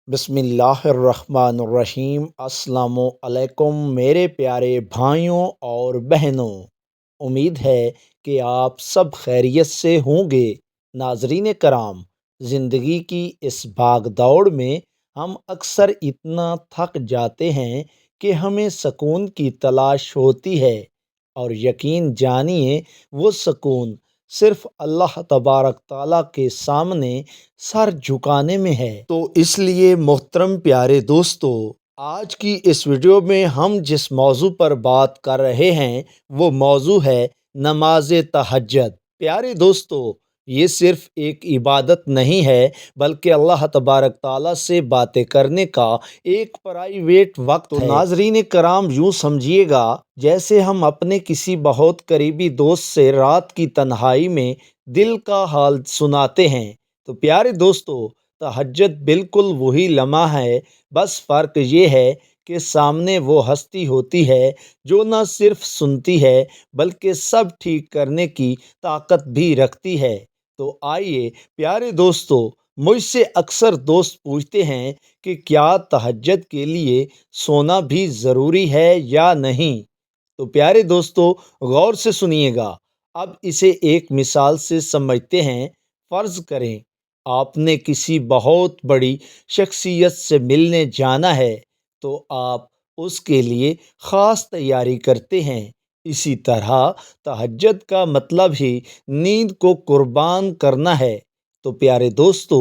بسم اللہ الرحمن الرحیم۔ السلام علیکم میرے پیارے بھائیوں اور بہنوں، امید ہے کہ آپ سب خیریت سے ہوں گے۔ ناظرین کرام، زندگی کی اس بھاگ دوڑ میں ہم اکثر اتنا تھک جاتے ہیں کہ ہمیں سکون کی تلاش ہوتی ہے، اور یقین جانیے وہ سکون صرف اللہ تبارک تعالیٰ کے سامنے سر جھکانے میں ہے۔ تو اس لیے محترم پیارے دوستو، آج کی اس ویڈیو میں ہم جس موضوع پر بات کر رہے ہیں وہ موضوع ہے نماز تہجد۔ پیارے دوستو، یہ صرف ایک عبادت نہیں ہے بلکہ اللہ تبارک تعالیٰ سے باتیں کرنے کا ایک پرائیویٹ وقت ہے۔ تو ناظرین کرام، یوں سمجھیے گا جیسے ہم اپنے کسی بہت قریبی دوست سے رات کی تنہائی میں دل کا حال سناتے ہیں۔ تو پیارے دوستو، تہجد بالکل وہی لمحہ ہے، بس فرق یہ ہے کہ سامنے وہ ہستی ہوتی ہے جو نہ صرف سنتی ہے بلکہ سب ٹھیک کرنے کی طاقت بھی رکھتی ہے۔ تو آئیے پیارے دوستو، مجھ سے اکثر دوست پوچھتے ہیں کہ کیا تہجد کے لیے سونا بھی ضروری ہے یا نہیں؟ تو پیارے دوستو، غور سے سنیے گا، اب اسے ایک مثال سے سمجھتے ہیں۔ فرض کریں آپ نے کسی بہت بڑی شخصیت سے ملنے جانا ہے، تو آپ اس کے لیے خاص تیاری کرتے ہیں۔ اسی طرح تہجد کا مطلب ہی نیند کو قربان کرنا ہے۔ تو پیارے دوستو،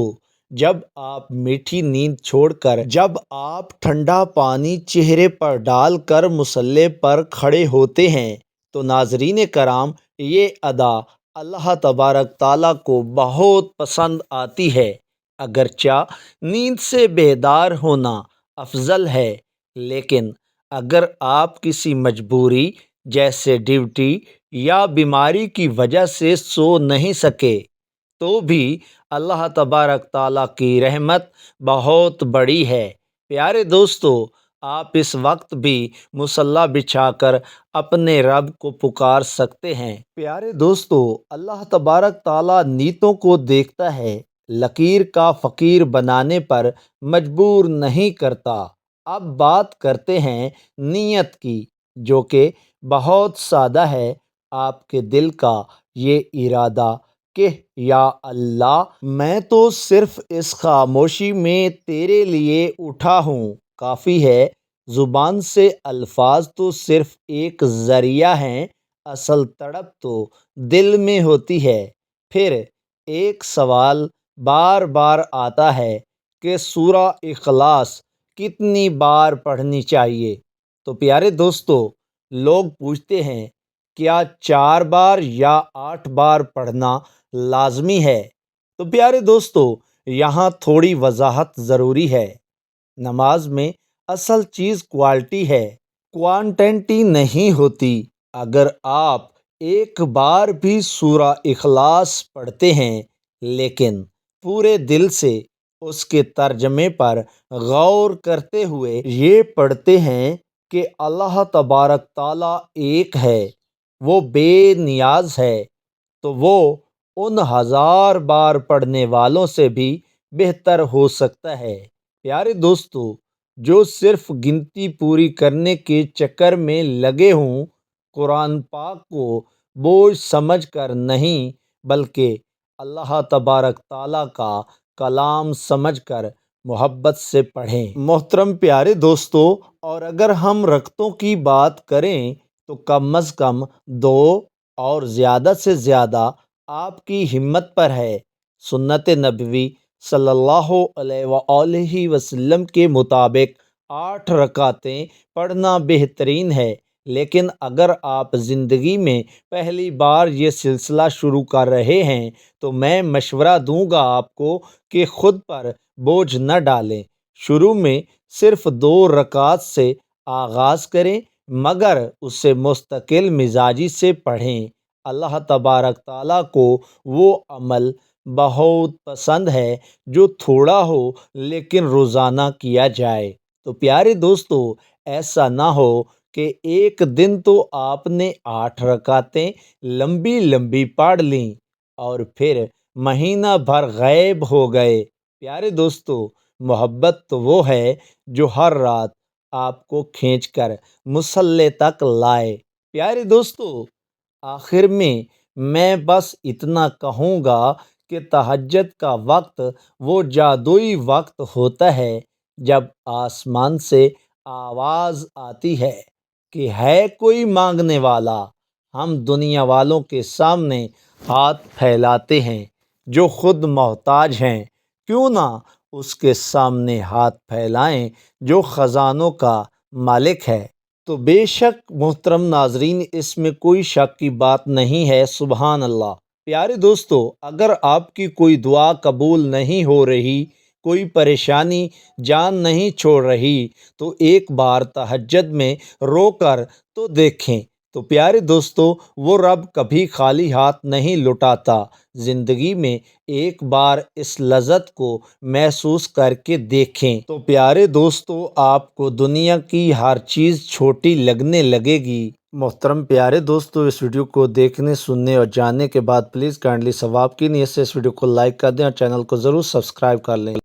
جب آپ میٹھی نیند چھوڑ کر، جب آپ ٹھنڈا پانی چہرے پر ڈال کر مصلی پر کھڑے ہوتے ہیں، تو ناظرین کرام، یہ ادا اللہ تبارک تعالیٰ کو بہت پسند آتی ہے۔ اگرچہ نیند سے بیدار ہونا افضل ہے، لیکن اگر آپ کسی مجبوری جیسے ڈیوٹی یا بیماری کی وجہ سے سو نہیں سکے تو بھی اللہ تبارک تعالیٰ کی رحمت بہت بڑی ہے۔ پیارے دوستو، آپ اس وقت بھی مصلی بچھا کر اپنے رب کو پکار سکتے ہیں۔ پیارے دوستو، اللہ تبارک تعالیٰ نیتوں کو دیکھتا ہے، لکیر کا فقیر بنانے پر مجبور نہیں کرتا۔ اب بات کرتے ہیں نیت کی، جو کہ بہت سادہ ہے۔ آپ کے دل کا یہ ارادہ کہ یا اللہ، میں تو صرف اس خاموشی میں تیرے لیے اٹھا ہوں، کافی ہے۔ زبان سے الفاظ تو صرف ایک ذریعہ ہیں، اصل تڑپ تو دل میں ہوتی ہے۔ پھر ایک سوال بار بار آتا ہے کہ سورہ اخلاص کتنی بار پڑھنی چاہیے؟ تو پیارے دوستو، لوگ پوچھتے ہیں کیا 4 بار یا 8 بار پڑھنا لازمی ہے؟ تو پیارے دوستو، یہاں تھوڑی وضاحت ضروری ہے۔ نماز میں اصل چیز کوالٹی ہے، کوانٹٹی نہیں ہوتی۔ اگر آپ ایک بار بھی سورہ اخلاص پڑھتے ہیں لیکن پورے دل سے اس کے ترجمے پر غور کرتے ہوئے یہ پڑھتے ہیں کہ اللہ تبارک تعالیٰ ایک ہے، وہ بے نیاز ہے، تو وہ ان 1000 بار پڑھنے والوں سے بھی بہتر ہو سکتا ہے۔ پیارے دوستو، جو صرف گنتی پوری کرنے کے چکر میں لگے ہوں، قرآن پاک کو بوجھ سمجھ کر نہیں بلکہ اللہ تبارک تعالیٰ کا کلام سمجھ کر محبت سے پڑھیں۔ محترم پیارے دوستو، اور اگر ہم رکعتوں کی بات کریں تو کم از کم 2 اور زیادہ سے زیادہ آپ کی ہمت پر ہے۔ سنت نبوی صلی اللہ علیہ وآلہ وسلم کے مطابق 8 رکعتیں پڑھنا بہترین ہے، لیکن اگر آپ زندگی میں پہلی بار یہ سلسلہ شروع کر رہے ہیں تو میں مشورہ دوں گا آپ کو کہ خود پر بوجھ نہ ڈالیں۔ شروع میں صرف 2 رکعات سے آغاز کریں، مگر اسے مستقل مزاجی سے پڑھیں۔ اللہ تبارک تعالیٰ کو وہ عمل بہت پسند ہے جو تھوڑا ہو لیکن روزانہ کیا جائے۔ تو پیارے دوستو، ایسا نہ ہو کہ ایک دن تو آپ نے 8 رکعتیں لمبی لمبی پڑھ لیں اور پھر مہینہ بھر غائب ہو گئے۔ پیارے دوستو، محبت تو وہ ہے جو ہر رات آپ کو کھینچ کر مصلے تک لائے۔ پیارے دوستو، آخر میں بس اتنا کہوں گا کہ تہجد کا وقت وہ جادوئی وقت ہوتا ہے جب آسمان سے آواز آتی ہے کہ ہے کوئی مانگنے والا۔ ہم دنیا والوں کے سامنے ہاتھ پھیلاتے ہیں، جو خود محتاج ہیں کیوں نہ اس کے سامنے ہاتھ پھیلائیں جو خزانوں کا مالک ہے۔ تو بے شک محترم ناظرین، اس میں کوئی شک کی بات نہیں ہے، سبحان اللہ۔ پیارے دوستو، اگر آپ کی کوئی دعا قبول نہیں ہو رہی، کوئی پریشانی جان نہیں چھوڑ رہی، تو ایک بار تہجد میں رو کر تو دیکھیں۔ تو پیارے دوستو، وہ رب کبھی خالی ہاتھ نہیں لوٹاتا۔ زندگی میں ایک بار اس لذت کو محسوس کر کے دیکھیں تو پیارے دوستو، آپ کو دنیا کی ہر چیز چھوٹی لگنے لگے گی۔ محترم پیارے دوستو، اس ویڈیو کو دیکھنے، سننے اور جاننے کے بعد پلیز کائنڈلی ثواب کی نیت سے اس ویڈیو کو لائک کر دیں اور چینل کو ضرور سبسکرائب کر لیں۔